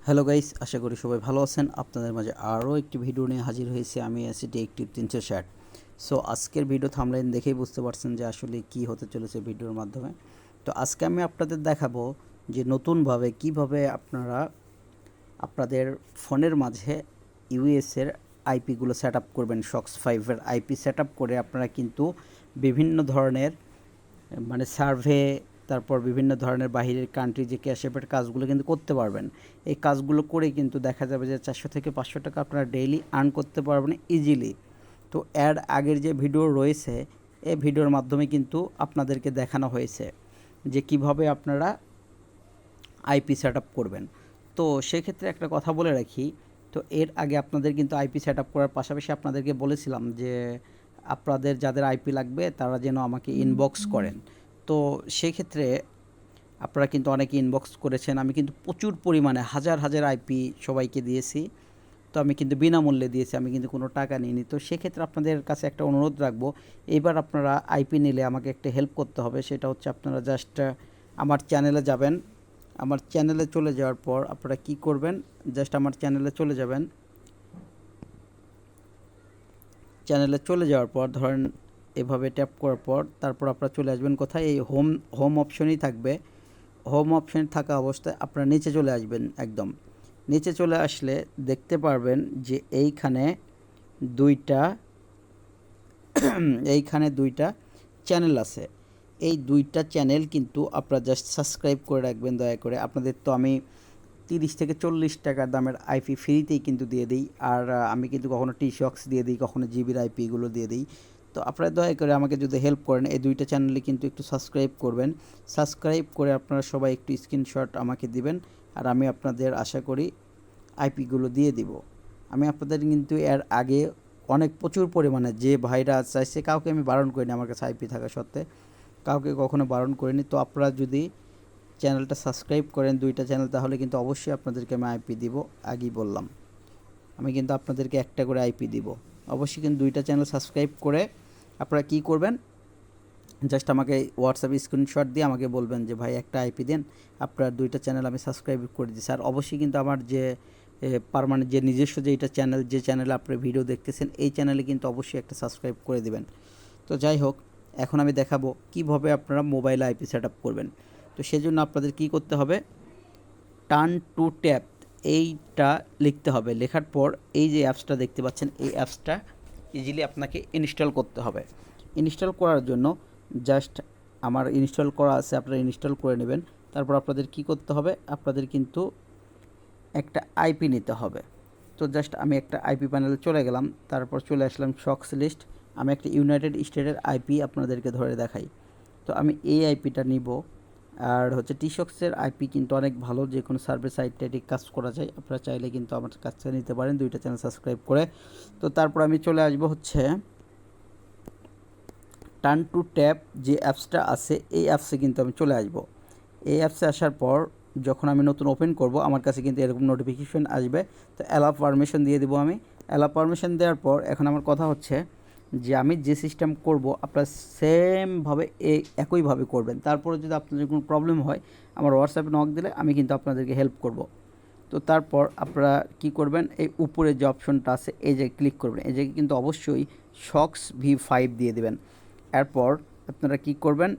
Hello guys, আশা করি সবাই ভালো আছেন। আপনাদের মাঝে আরও একটি ভিডিও নিয়ে হাজির হয়েছি। আমি আছি টেকটিভ 360। সো আজকের ভিডিও থাম্বনেল দেখেই বুঝতে পারছেন যে আসলে কি হতে চলেছে ভিডিওর মাধ্যমে। তো আজকে আমি আপনাদের দেখাবো যে নতুনভাবে কিভাবে আপনারা আপনাদের ফোনের মাঝে ইউএসের আইপিগুলো সেট আপ করবেন। শক্স 5-এর আইপি সেট আপ করে আপনারা কিন্তু বিভিন্ন ধরনের মানে সার্ভে, তারপর বিভিন্ন ধরনের বাহিরের কান্ট্রি যে ক্যাশ অ্যাপের কাজগুলো কিন্তু করতে পারবেন। এই কাজগুলো করে কিন্তু দেখা যাবে যে 400 থেকে 500 টাকা আপনারা ডেইলি আর্ন করতে পারবেন ইজিলি। তো এর আগের যে ভিডিও রয়েছে, এই ভিডিওর মাধ্যমে কিন্তু আপনাদেরকে দেখানো হয়েছে যে কিভাবে আপনারা আইপি সেট আপ করবেন। তো সেক্ষেত্রে একটা কথা বলে রাখি, তো এর আগে আপনাদের কিন্তু আইপি সেট আপ করার পাশাপাশি আপনাদেরকে বলেছিলাম যে আপনাদের যাদের আইপি লাগবে তারা যেন আমাকে ইনবক্স করেন। তো সেক্ষেত্রে আপনারা কিন্তু অনেকে ইনবক্স করেছেন। আমি কিন্তু প্রচুর পরিমাণে হাজার হাজার আইপি সবাইকে দিয়েছি। তো আমি কিন্তু বিনামূল্যে দিয়েছি, আমি কিন্তু কোনো টাকা নিইনি। তো সেক্ষেত্রে আপনাদের কাছে একটা অনুরোধ রাখবো, এবার আপনারা আইপি নিলে আমাকে একটা হেল্প করতে হবে। সেটা হচ্ছে আপনারা জাস্ট আমার চ্যানেলে যাবেন। আমার চ্যানেলে চলে যাওয়ার পর আপনারা কি করবেন, জাস্ট আমার চ্যানেলে চলে যাবেন। চ্যানেলে চলে যাওয়ার পর ধরেন এভাবে ট্যাপ করার পর তারপর আপনারা চলে আসবেন কোথায়, এই হোম অপশনই থাকবে। হোম অপশন থাকা অবস্থায় আপনারা নিচে চলে আসবেন। একদম নিচে চলে আসলে দেখতে পারবেন যে দুইটা এইখানে দুইটা চ্যানেল আছে। এই দুইটা চ্যানেল কিন্তু আপনারা জাস্ট সাবস্ক্রাইব করে রাখবেন দয়া করে। আপনাদের তো আমি 30 থেকে 40 টাকা দামের আইপি ফ্রিতেই কিন্তু দিয়ে দিই। আর আমি কিন্তু কখনো টি-শক্স দিয়ে দিই, কখনো জিবির আইপিগুলো দিয়ে দিই। তো আপনারা দয়া করে আমাকে যদি হেল্প করেন, এই দুইটা চ্যানেলে কিন্তু একটু সাবস্ক্রাইব করবেন। সাবস্ক্রাইব করে আপনারা সবাই একটু স্ক্রিনশট আমাকে দিবেন, আর আমি আপনাদের আশা করি আইপিগুলো দিয়ে দিব। আমি আপনাদের কিন্তু এর আগে অনেক প্রচুর পরিমাণে যে ভাইরা চাইছে, কাউকে আমি বারণ করিনি, আমার কাছে আইপি থাকা সত্ত্বে কাউকে কখনো বারণ করিনি। তো আপনারা যদি চ্যানেলটা সাবস্ক্রাইব করেন দুইটা চ্যানেল, তাহলে কিন্তু অবশ্যই আপনাদেরকে আমি আইপি দিব। আগেই বললাম, আমি কিন্তু আপনাদেরকে একটা করে আইপি দিব। অবশ্যই কিন্তু দুইটা চ্যানেল সাবস্ক্রাইব করে আপনারা কি করবেন, জাস্ট আমাকে হোয়াটসঅ্যাপে স্ক্রিনশট দিয়ে আমাকে বলবেন যে ভাই একটা আইপি দেন, আপনার দুইটা চ্যানেল আমি সাবস্ক্রাইব করে দিচ্ছি। আর অবশ্যই কিন্তু আমার যে পার্মানেন্ট যে নিজস্ব যে এটা চ্যানেল, যে চ্যানেলে আপনি ভিডিও দেখতেছেন, এই চ্যানেলে কিন্তু অবশ্যই একটা সাবস্ক্রাইব করে দিবেন। তো যাই হোক, এখন আমি দেখাবো কিভাবে আপনারা মোবাইলে আইপি সেট আপ করবেন। তো সেজন্য আপনাদের কি করতে হবে, টার্ন টু ট্যাপ এইটা লিখতে হবে। লেখার পর এই যে অ্যাপসটা দেখতে পাচ্ছেন, এই অ্যাপসটা ইজিলি আপনাকে ইনস্টল করতে হবে। ইনস্টল করার জন্য জাস্ট আমার ইনস্টল করা আছে, আপনারা ইনস্টল করে নেবেন। তারপর আপনাদের কি করতে হবে, আপনাদের কিন্তু একটা আইপি নিতে হবে। তো জাস্ট আমি একটা আইপি প্যানেলে চলে গেলাম, তারপর চলে আসলাম শক্স লিস্ট। আমি একটা ইউনাইটেড স্টেটের আইপি আপনাদেরকে ধরে দেখাই। তো আমি এই আইপিটা নিব। আর হচ্ছে টি-শক্সের আইপি কিন্তু অনেক ভালো, যে কোনো সার্ভে সাইটে এটি কাজ করা যায়। আপনারা চাইলে কিন্তু আমার কাছ থেকে নিতে পারেন দুইটা চ্যানেল সাবস্ক্রাইব করে। তো তারপর আমি চলে আসবো হচ্ছে টার্ন টু ট্যাপ যে অ্যাপসটা আছে, এই অ্যাপসে কিন্তু আমি চলে আসব। এই অ্যাপসে আসার পর যখন আমি নতুন ওপেন করব, আমার কাছে কিন্তু এরকম নোটিফিকেশন আসবে। তো অ্যালাউ পারমিশন দিয়ে দেবো আমি। অ্যালাউ পারমিশন দেওয়ার পর এখন আমার কথা হচ্ছে যে আমি যে সিস্টেম করব আপনারা সেমভাবে একইভাবে করবেন। তারপরে যদি আপনাদের কোনো প্রবলেম হয়, আমার হোয়াটসঅ্যাপে নক দিলে আমি কিন্তু আপনাদেরকে হেল্প করব। তো তারপর আপনারা কি করবেন, এই উপরে যে অপশনটা আছে এই যে ক্লিক করবেন, এই জায়গায় কিন্তু অবশ্যই শক্স V5 দিয়ে দেবেন। এরপর আপনারা কি করবেন,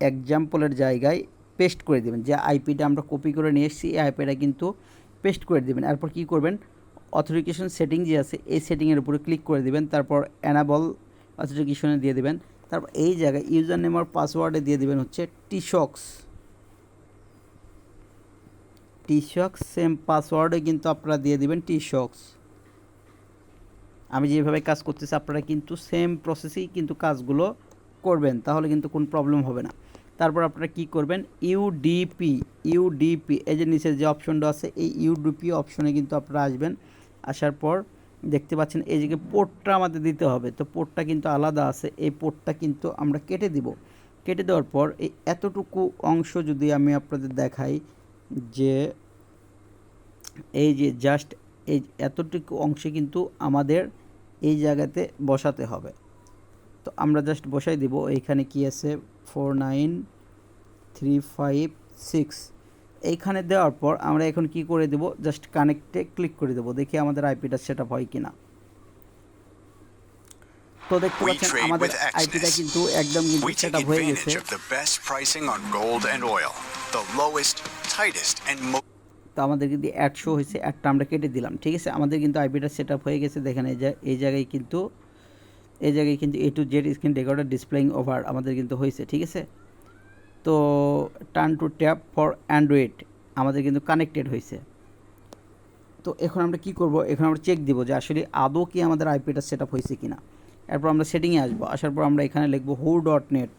এক্সাম্পলের জায়গায় পেস্ট করে দেবেন। যে আইপিটা আমরা কপি করে নিয়ে এসেছি, এই আইপিটা কিন্তু পেস্ট করে দেবেন। এরপর কি করবেন, অথেন্টিকেশন সেটিং যে আছে এই সেটিংয়ের উপরে ক্লিক করে দেবেন। তারপর অ্যানাবল অথেন্টিকেশনে দিয়ে দেবেন। তারপর এই জায়গায় ইউজার নেম আর পাসওয়ার্ডে দিয়ে দেবেন হচ্ছে টি-শক্স। সেম পাসওয়ার্ডে কিন্তু আপনারা দিয়ে দিবেন টি-শক্স। আমি যেভাবে কাজ করতেছি আপনারা কিন্তু সেম প্রসেসেই কিন্তু কাজগুলো করবেন, তাহলে কিন্তু কোনো প্রবলেম হবে না। তারপর আপনারা কি করবেন, ইউডিপি এই যে নিচের যে অপশনটা আছে, এই ইউডিপি অপশনে কিন্তু আপনারা আসবেন। আসার পর দেখতে পাচ্ছেন এই যে পোর্টটা আমাদের দিতে হবে। তো পোর্টটা কিন্তু আলাদা আছে, এই পোর্টটা কিন্তু আমরা কেটে দিব। কেটে দেওয়ার পর এই এতটুকু অংশ যদি আমি আপনাদের দেখাই, যে এই যে জাস্ট এই এতটুকু অংশে কিন্তু আমাদের এই জায়গাতে বসাতে হবে। তো আমরা জাস্ট বসাই দিব। এইখানে কি আছে, 49356, এইখানে দেওয়ার পর আমরা এখন কি করে দেব, জাস্ট কানেক্টে ক্লিক করে দেব, দেখি আমাদের আইপিটা সেট আপ হয় কিনা। তো দেখতে পাচ্ছেন আমাদের আইপিটা কিন্তু একদম কিন্তু সেট আপ হয়ে গেছে। তো আমাদের কিন্তু অ্যাড শো হয়েছে, অ্যাডটা আমরা কেটে দিলাম, ঠিক আছে। আমাদের কিন্তু আইপিটা সেট আপ হয়ে গেছে। দেখেন এই জায়গায় কিন্তু A to Z screen recorder displaying over আমাদের কিন্তু হয়েছে, ঠিক আছে। তো turn to tap for Android আমাদের কিন্তু কানেক্টেড হয়েছে। তো এখন আমরা কি করব, এখন আমরা চেক দিব যে আসলে আদৌ কি আমাদের আইপিটা সেট আপ হয়েছে কিনা। এরপর আমরা সেটিংয়ে আসবো, আসার পর আমরা এখানে লিখব who.net,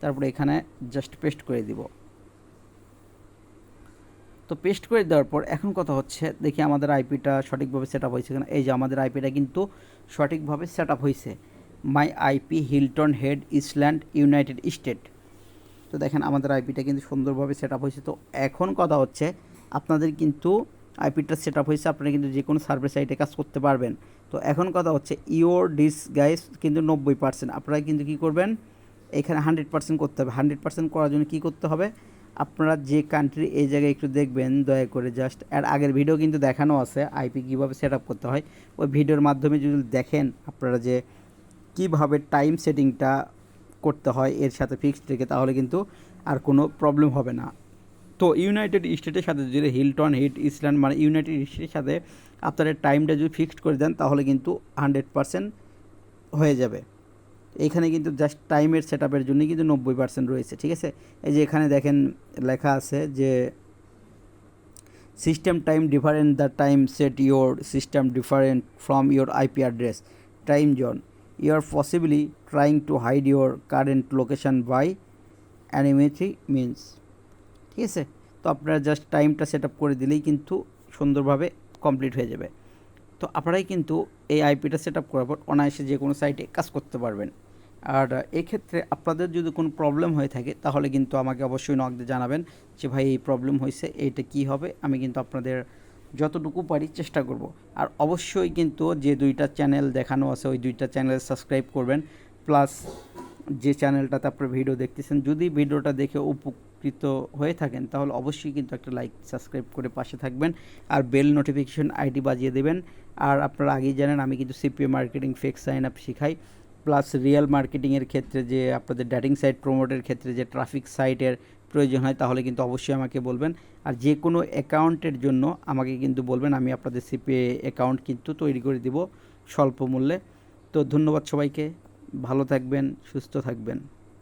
তারপরে এখানে জাস্ট পেস্ট করে দিব। তো পেস্ট করে দেওয়ার পর এখন কথা হচ্ছে, দেখি আমাদের আইপিটা সঠিকভাবে সেট আপ হয়েছে কিনা। এই যে আমাদের আইপিটা কিন্তু সঠিকভাবে সেট আপ হয়েছে, মাই IP Hilton head Eastland United state. তো দেখেন আমাদের আইপিটা কিন্তু সুন্দরভাবে সেট আপ হয়েছে। তো এখন কথা হচ্ছে, আপনাদের কিন্তু আইপিটা সেট আপ হয়েছে, আপনারা কিন্তু যে কোনো সার্ভার সাইটে কাজ করতে পারবেন। তো এখন কথা হচ্ছে ইওর ডিস গাইস কিন্তু 90%, আপনারা কিন্তু কী করবেন, এখানে 100% করতে হবে। 100% করার জন্য কী করতে হবে, আপনারা যে কান্ট্রি এই জায়গায় একটু দেখবেন দয়া করে, জাস্ট এর আগের ভিডিও কিন্তু দেখানো আছে আইপি কীভাবে সেট আপ করতে হয়। ওই ভিডিওর মাধ্যমে যদি দেখেন আপনারা যে কীভাবে টাইম সেটিংটা করতে হয় এর সাথে ফিক্সড রেখে, তাহলে কিন্তু আর কোনো প্রবলেম হবে না। তো ইউনাইটেড স্টেটের সাথে যদি হিলটন হেড ইসল্যান্ড মানে ইউনাইটেড স্টেটের সাথে আপনাদের টাইমটা যদি ফিক্সড করে দেন, তাহলে কিন্তু 100% হয়ে যাবে। এইখানে কিন্তু জাস্ট টাইমের সেট আপের জন্যই কিন্তু 90% রয়েছে, ঠিক আছে। এই যে এখানে দেখেন লেখা আছে যে system time different, the time set your system different from your IP address time zone, you are possibly trying to hide your current location by anonymity means, ঠিক আছে। তো আপনারা জাস্ট টাইমটা সেট আপ করে দিলেই কিন্তু সুন্দরভাবে কমপ্লিট হয়ে যাবে। তো আপনারাই কিন্তু এই আইপিটা সেট আপ করার পর অনায়াসে যে কোনো সাইটে কাজ করতে পারবেন। আর এক্ষেত্রে আপনাদের যদি কোনো প্রবলেম হয়ে থাকে, তাহলে কিন্তু আমাকে অবশ্যই নক দিয়ে জানাবেন যে ভাই এই প্রবলেম হয়েছে, এইটা কী হবে। আমি কিন্তু আপনাদের যতটুকু পারি চেষ্টা করব। আর অবশ্যই কিন্তু যে 2টা চ্যানেল দেখানো আছে ওই 2টা চ্যানেল সাবস্ক্রাইব করবেন, প্লাস যে চ্যানেলটাতে আপনার ভিডিও দেখতেছেন, যদি ভিডিওটা দেখে উপকৃত হয়ে থাকেন, তাহলে অবশ্যই কিন্তু একটা লাইক সাবস্ক্রাইব করে পাশে থাকবেন, আর বেল নোটিফিকেশন আইডি বাজিয়ে দেবেন। আর আপনারা আগেই জানেন আমি কিন্তু CPA marketing fake sign up শেখাই, প্লাস রিয়েল মার্কেটিংয়ের ক্ষেত্রে যে আপনাদের ডেটিং সাইট প্রমোটের ক্ষেত্রে যে ট্রাফিক সাইটের প্রয়োজন হয়, তাহলে কিন্তু অবশ্যই আমাকে বলবেন। আর যে কোনো অ্যাকাউন্টের জন্য আমাকে কিন্তু বলবেন, আমি আপনাদের সিপিএ অ্যাকাউন্ট কিন্তু তৈরি করে দিব স্বল্প মূল্যে। তো ধন্যবাদ সবাইকে, ভালো থাকবেন, সুস্থ থাকবেন।